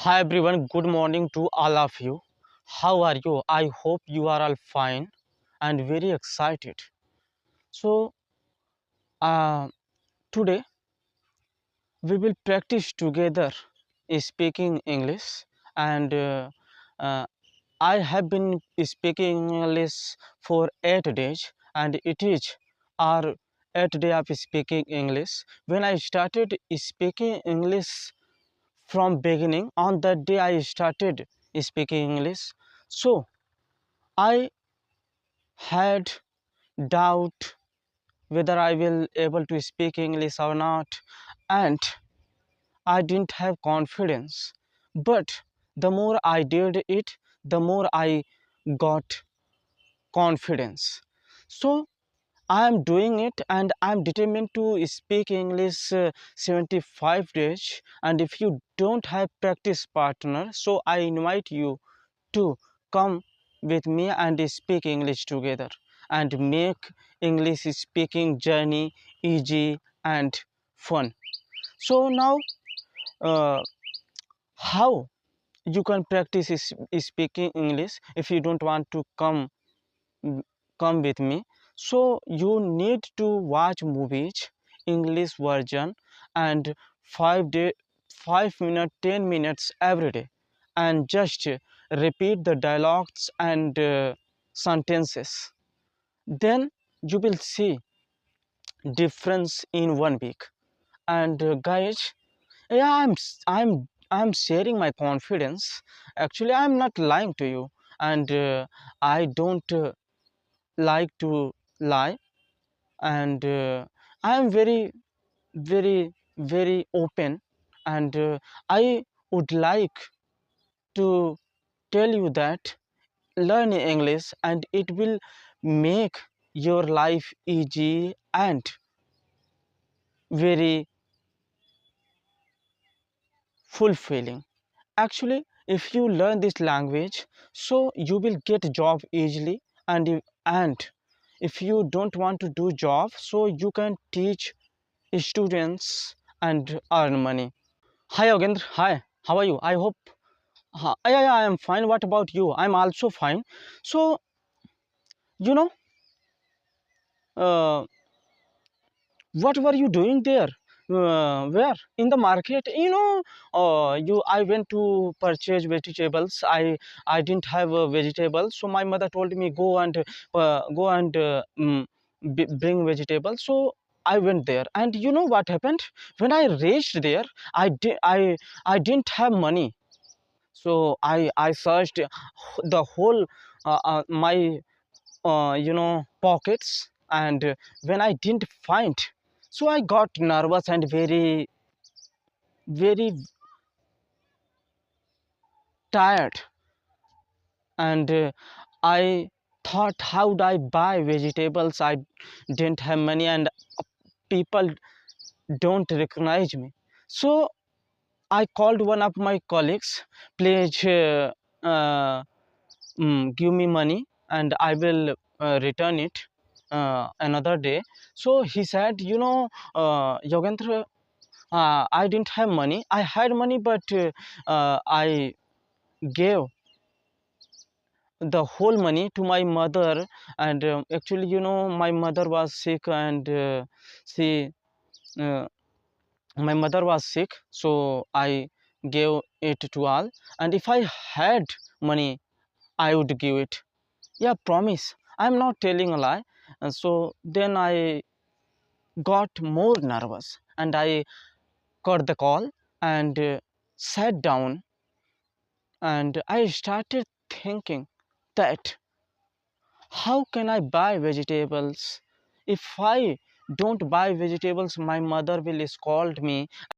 Hi everyone, good morning to all of you. How are you? I hope you are all fine and very excited. So, uh, today we will practice together speaking English, and uh, I have been speaking English for 8 days, and it is our 8th day of speaking English. When I started speaking English from beginning, on that day I started speaking English, so I had doubt whether I will able to speak English or not, and I didn't have confidence. But the more I did it, the more I got confidence. So I am doing it, and I am determined to speak English 75 days. And if you don't have practice partner, so I invite you to come with me and speak English together and make English speaking journey easy and fun. So now, uh, how you can practice speaking English if you don't want to mm, come with me? So you need to watch movies English version and 5 day 5 minutes 10 minutes every day, and just repeat the dialogues and sentences. Then you will see difference in 1 week. And guys, yeah, I'm sharing my confidence. Actually, I'm not lying to you, and I don't like to lie. And I am very open, and I would like to tell you that learn English, and it will make your life easy and very fulfilling. Actually, if you learn this language, so you will get a job easily, and if you don't want to do job, so you can teach students and earn money. Hi Yogendra, hi. How are you? I hope. Yeah, I am fine. What about you? I'm also fine. So you know, uh, what were you doing there? Where in the market? I went to purchase vegetables. I didn't have a vegetable, so my mother told me go and bring vegetables. So I went there, and you know what happened? When I reached there, I didn't have money. So I searched the whole my pockets, and when I didn't find, so I got nervous and very tired. And I thought, how would I buy vegetables? I didn't have money, and people don't recognize me. So I called one of my colleagues, please uh, give me money and I will return it another day. So he said, Yogendra, I didn't have money. I had money, but I gave the whole money to my mother. And actually, my mother was sick, and she uh, my mother was sick, so I gave it to all. And if I had money, I would give it. Yeah, promise. I'm not telling a lie. And so then I got more nervous, and I got the call and sat down, and I started thinking that how can I buy vegetables? If I don't buy vegetables, my mother will scold me.